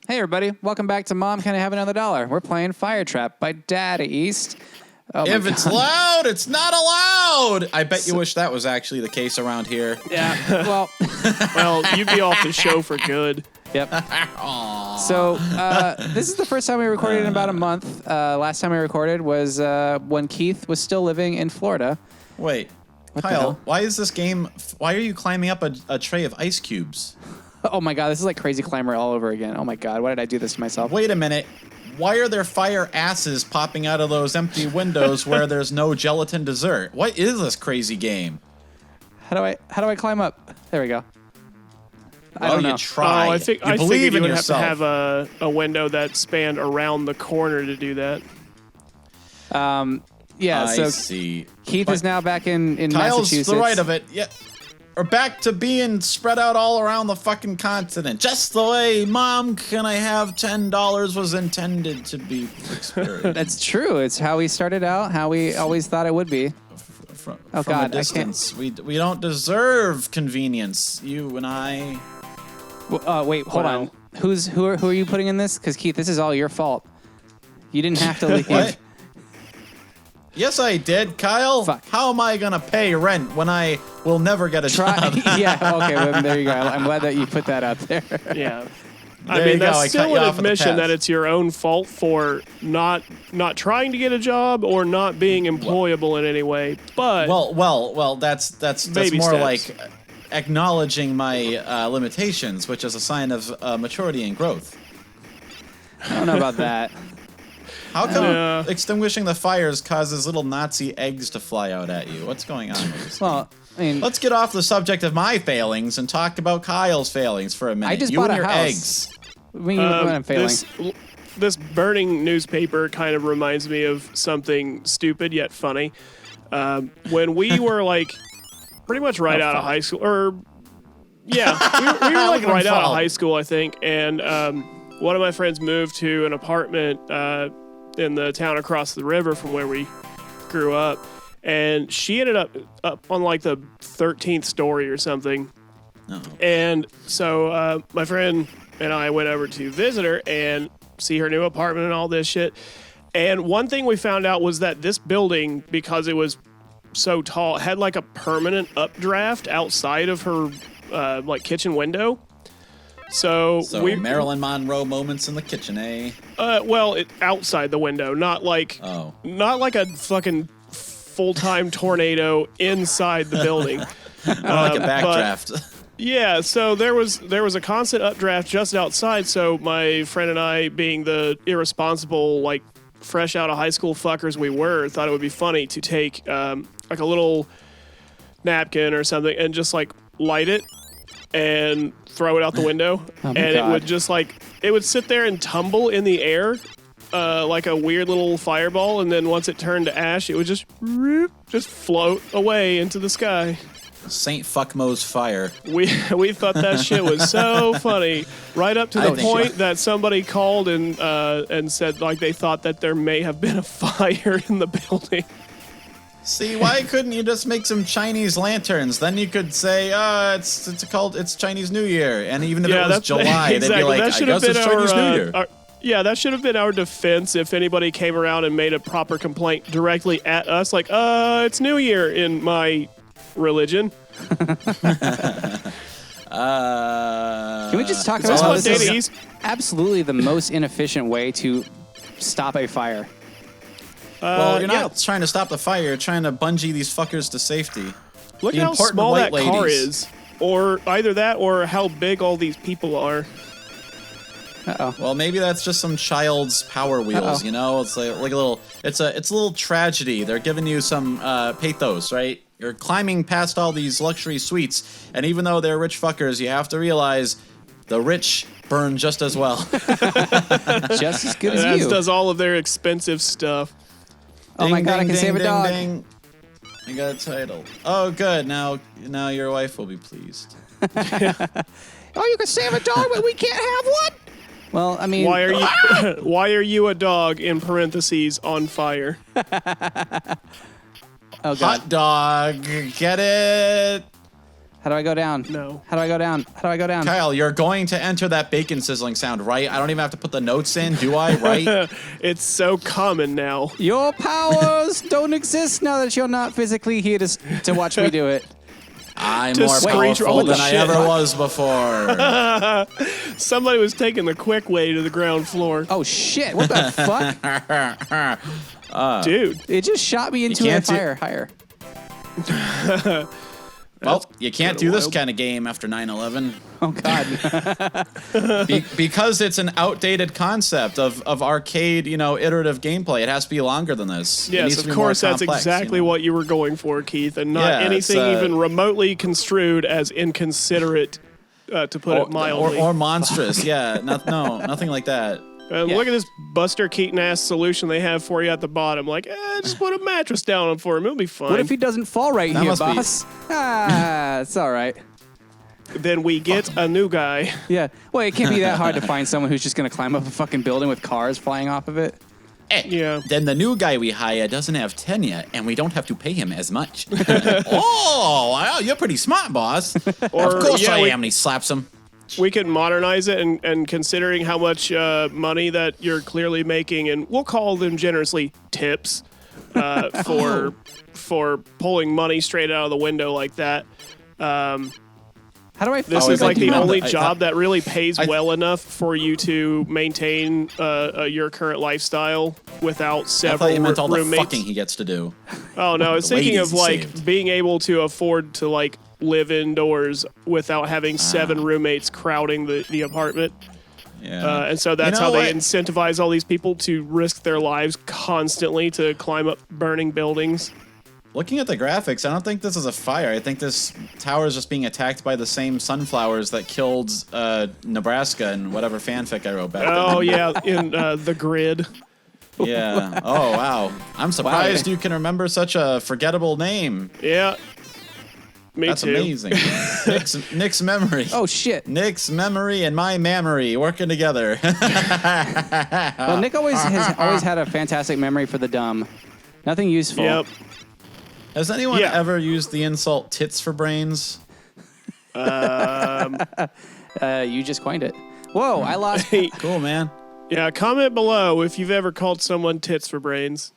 Hey everybody, welcome back to Mom Can I Have Another $1? We're playing Fire Trap by Daddy East. Oh if it's loud, it's not allowed. I bet you wish that was actually the case around here. Yeah, well... well, you'd be off the show for good. Yep. So, this is the first time we recorded in about a month. Last time we recorded was when Keith was still living in Florida. Wait, Kyle, why is this game... Why are you climbing up a tray of ice cubes? Oh my god, this is like Crazy Climber all over again. Oh my god, why did I do this to myself? Wait a minute. Why are there fire asses popping out of those empty windows where there's no gelatin dessert? What is this crazy game? How do I climb up? There we go. I don't know. You try. I think you would have to have a window that spanned around the corner to do that. Yeah, I so see. Keith is now back in Kyle's Massachusetts. the right of it. Yeah. Or back to being spread out all around the fucking continent. Just the way Mom Can I Have $10 was intended to be experienced. That's true. It's how we started out, how we always thought it would be. From God, a distance. We don't deserve convenience, you and I. Wait, hold on. Who are you putting in this? Because Keith, this is all your fault. You didn't have to leave. What? Yes, I did, Kyle. Fuck. How am I gonna pay rent when I will never get a job? Yeah, okay, well, there you go. I'm glad that you put that out there. Yeah. I mean, that's still an admission that it's your own fault for not trying to get a job or not being employable in any way. But well, that's more steps. like acknowledging my limitations, which is a sign of maturity and growth. I don't know about that. How come extinguishing the fires causes little Nazi eggs to fly out at you? What's going on with this? Well, I mean, let's get off the subject of my failings and talk about Kyle's failings for a minute. I just you bought and a your house. eggs. When I'm failing. This burning newspaper kind of reminds me of something stupid yet funny. When we were like pretty much right out of high school, or yeah, we were like right out of high school, I think, and one of my friends moved to an apartment in the town across the river from where we grew up, and she ended up on like the 13th story or something. And so my friend and I went over to visit her and see her new apartment and all this shit. And one thing we found out was that this building, because it was so tall, had like a permanent updraft outside of her like kitchen window. So Marilyn Monroe moments in the kitchen, eh? Well, outside the window, not like a fucking full-time tornado inside the building. Like a backdraft. Yeah, so there was a constant updraft just outside. So my friend and I, being the irresponsible, like fresh out of high school fuckers we were, thought it would be funny to take like a little napkin or something and just like light it and throw it out the window, and it would just like, it would sit there and tumble in the air like a weird little fireball, and then once it turned to ash, it would just float away into the sky. Saint Fuckmo's fire. We thought that shit was so funny, right up to the point that somebody called and said like they thought that there may have been a fire in the building. See, why couldn't you just make some Chinese lanterns? Then you could say, it's Chinese New Year, and even if it was July, exactly. they'd be like, I guess it's Chinese New Year. Yeah, that should have been our defense if anybody came around and made a proper complaint directly at us, like, it's New Year in my religion. Can we just talk about how this is absolutely the most inefficient way to stop a fire? Well, you're not trying to stop the fire. You're trying to bungee these fuckers to safety. Look how small that car is. Or either that or how big all these people are. Uh-oh. Well, maybe that's just some child's Power Wheels, you know? It's like a little, it's a little tragedy. They're giving you some pathos, right? You're climbing past all these luxury suites, and even though they're rich fuckers, you have to realize the rich burn just as well. Just as good as you. As does all of their expensive stuff. Oh my god, I can save a dog. Ding. I got a title. Oh, good. Now your wife will be pleased. Oh, you can save a dog, but we can't have one? Well, I mean... Why are you a dog, in parentheses, on fire? Oh, God. Hot dog. Get it? How do I go down? No. How do I go down? How do I go down? Kyle, you're going to enter that bacon sizzling sound, right? I don't even have to put the notes in, do I? Right? It's so common now. Your powers don't exist now that you're not physically here to watch me do it. I'm To more screech powerful roll the than I shit. ever was before. Somebody was taking the quick way to the ground floor. Oh shit! What the fuck? Dude. It just shot me into a can't do- fire higher. Well, you can't kinda do this wild. kind of game after 9/11 Oh god. because it's an outdated concept of arcade, iterative gameplay. It has to be longer than this. It needs Yes, to of be more course, that's complex, exactly what you were going for, Keith, and not Yeah, anything it's, even remotely construed as inconsiderate, to put it mildly. or monstrous. Yeah, nothing like that. And Yeah. look at this Buster Keaton-ass solution they have for you at the bottom. Like, just put a mattress down for him. It'll be fine. What if he doesn't fall right That here, must be- boss? It's all right. Then we get a new guy. Yeah. Well, it can't be that hard to find someone who's just gonna climb up a fucking building with cars flying off of it. Hey, Yeah. Then the new guy we hire doesn't have tenure, and we don't have to pay him as much. Oh, wow, you're pretty smart, boss. Or, of course yeah, I we- am. And he slaps him. We could modernize it, and considering how much money that you're clearly making, and we'll call them generously tips for pulling money straight out of the window like that. How do I? This Oh, is I like thought you the meant only that- I job thought- that really pays well enough for you to maintain your current lifestyle without I thought several you meant all the roommates. fucking he gets to do. Oh no, I was The thinking ladies of like saved. being able to afford to like live indoors without having 7 roommates crowding the apartment. Yeah. And so that's You know how they what? incentivize all these people to risk their lives constantly to climb up burning buildings. Looking at the graphics, I don't think this is a fire. I think this tower is just being attacked by the same sunflowers that killed Nebraska and whatever fanfic I wrote back Oh yeah, in the grid. then. Yeah. Oh, wow. I'm surprised you can remember such a forgettable name. Yeah. Me That's too. amazing. Nick's memory. Oh shit. Nick's memory and my memory working together. Well, Nick has always had a fantastic memory for the dumb. Nothing useful. Yep. Has anyone Yeah. ever used the insult tits for brains? You just coined it. Whoa, I lost. Cool, man. Yeah, comment below if you've ever called someone tits for brains.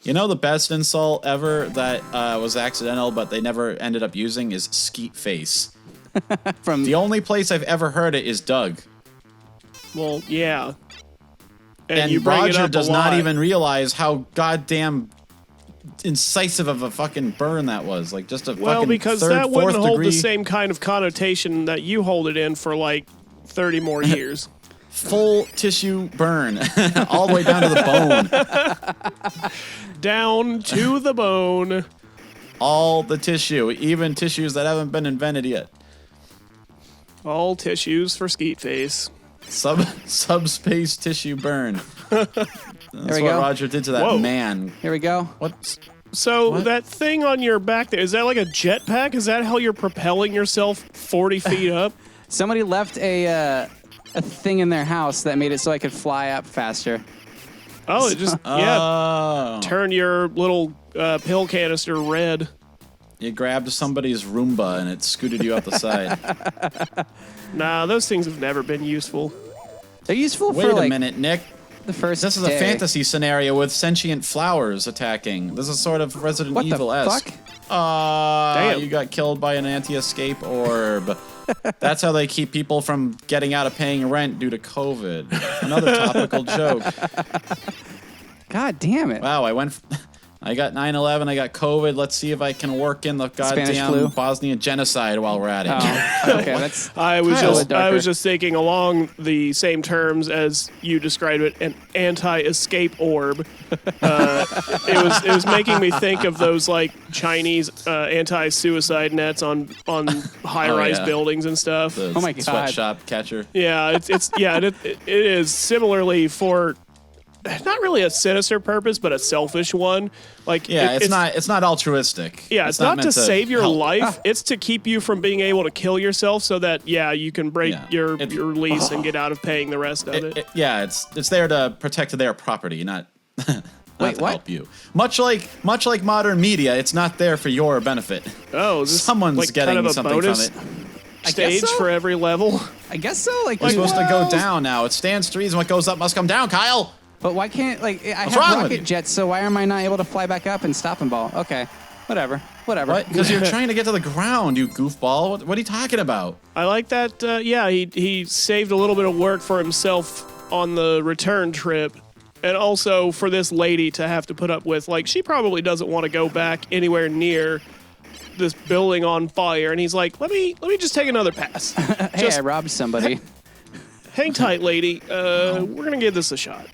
You know the best insult ever that was accidental but they never ended up using is skeet face. From The only place I've ever heard it is Doug. Well, yeah. And you bring it Roger up a does not lot. even realize how goddamn incisive of a fucking burn that was. Like just a Well, fucking because third, that wouldn't fourth hold degree, the same kind of connotation that you hold it in for like 30 more years. full tissue burn, all the way down to the bone. Down to the bone. All the tissue, even tissues that haven't been invented yet. All tissues for skeet face. Subspace tissue burn. That's we what go. Roger did to that Whoa. man. Here we go. What? So What? that thing on your back there, is that like a jetpack? Is that how you're propelling yourself 40 feet up? Somebody left a thing in their house that made it so I could fly up faster. Oh, it just, yeah, Oh. turn your little pill canister red. You grabbed somebody's Roomba and it scooted you out the side. Nah, those things have never been useful. They're useful Wait for a like minute, Nick. the first. This is a day. fantasy scenario with sentient flowers attacking. This is sort of Resident What the Evil-esque. fuck? Damn. You got killed by an anti-escape orb. That's how they keep people from getting out of paying rent due to COVID. Another topical joke. God damn it! Wow, I got 9/11, I got COVID. Let's see if I can work in the Spanish goddamn flu? Bosnian genocide while we're at it. Oh, okay, that's I was Kyle, just darker. I was just thinking along the same terms as you described it, an anti-escape orb. It was making me think of those like Chinese anti-suicide nets on high-rise yeah. buildings and stuff. The Oh my God. sweatshop catcher. Yeah, it is similarly for not really a sinister purpose, but a selfish one. Like Yeah, it's not altruistic. Yeah, it's not to meant save your help. life. It's to keep you from being able to kill yourself, so that you can break Yeah. your It- lease and get out of paying the rest of it. Yeah, it's there to protect their property, not Wait, to what? help you. Much like modern media, it's not there for your benefit. Oh, is this Someone's like getting kind of a something bonus from it. stage so. for every level? I guess so. Like, You're supposed to go whoa. down now. It stands to reason what goes up must come down, Kyle. But why can't, like, I What's have wrong with rocket you? jets, so why am I not able to fly back up and stop and ball? Okay, whatever. What? Because you're trying to get to the ground, you goofball. What are you talking about? I like that. Yeah, he saved a little bit of work for himself on the return trip, and also for this lady to have to put up with. Like, she probably doesn't want to go back anywhere near this building on fire, and he's like, let me just take another pass. Hey, Just I robbed somebody. hang tight, lady. We're gonna give this a shot.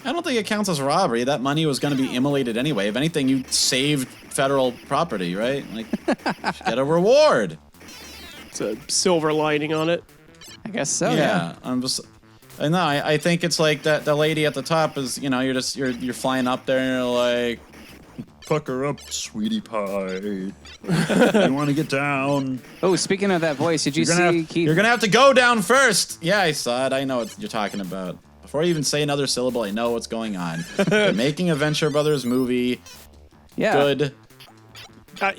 I don't think it counts as robbery. That money was going to be immolated anyway. If anything, you saved federal property, right? Like, you should get a reward. It's a silver lining on it. I guess so. Yeah, I think it's like that. The lady at the top is, you're flying up there and you're like, pucker up, sweetie pie. You want to get down? Oh, speaking of that voice, did you see Keith? You're gonna have to go down first. Yeah, I saw it. I know what you're talking about. Before you even say another syllable, I know what's going on. They're making a Venture Brothers movie. Yeah. Good.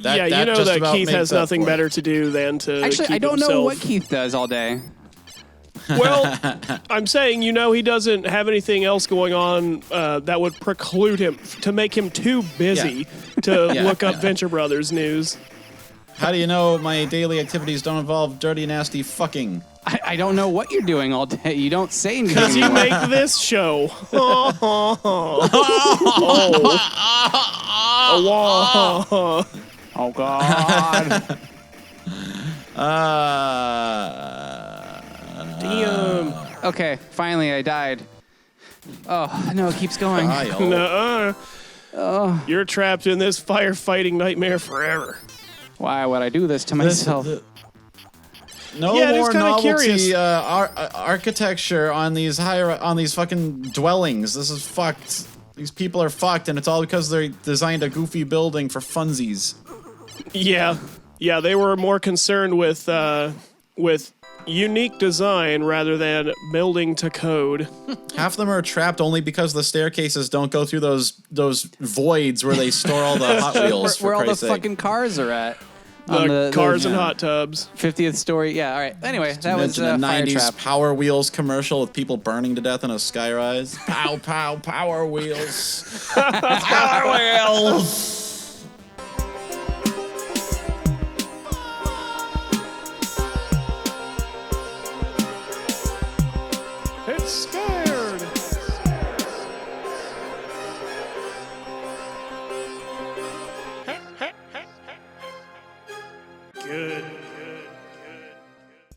Yeah, you know just that about Keith makes has up nothing for it. better to do than to Actually, keep I don't know himself. what Keith does all day. Well, I'm saying, he doesn't have anything else going on that would preclude him, to make him too busy to look up Venture Brothers news. How do you know my daily activities don't involve dirty, nasty fucking? I don't know what you're doing all day. You don't say anything Because you anymore. make this show. Oh, God. Damn. Okay, finally I died. Oh, no, it keeps going. Kyle. Nuh-uh. You're trapped in this firefighting nightmare forever. Why would I do this to myself? No Yeah, it is more kinda novelty curious. architecture on these fucking dwellings. This is fucked. These people are fucked, and it's all because they designed a goofy building for funsies. Yeah, they were more concerned with unique design rather than building to code. Half of them are trapped only because the staircases don't go through those voids where they store all the Hot Wheels. Where all the Christ's sake. fucking cars are at. The cars and yeah. hot tubs. 50th story. Yeah, all right. Anyway, that was Mention a Fire 90s Trap. Power Wheels commercial with people burning to death in a skyrise. Pow, pow, Power Wheels. Power Wheels. It's scared. Good.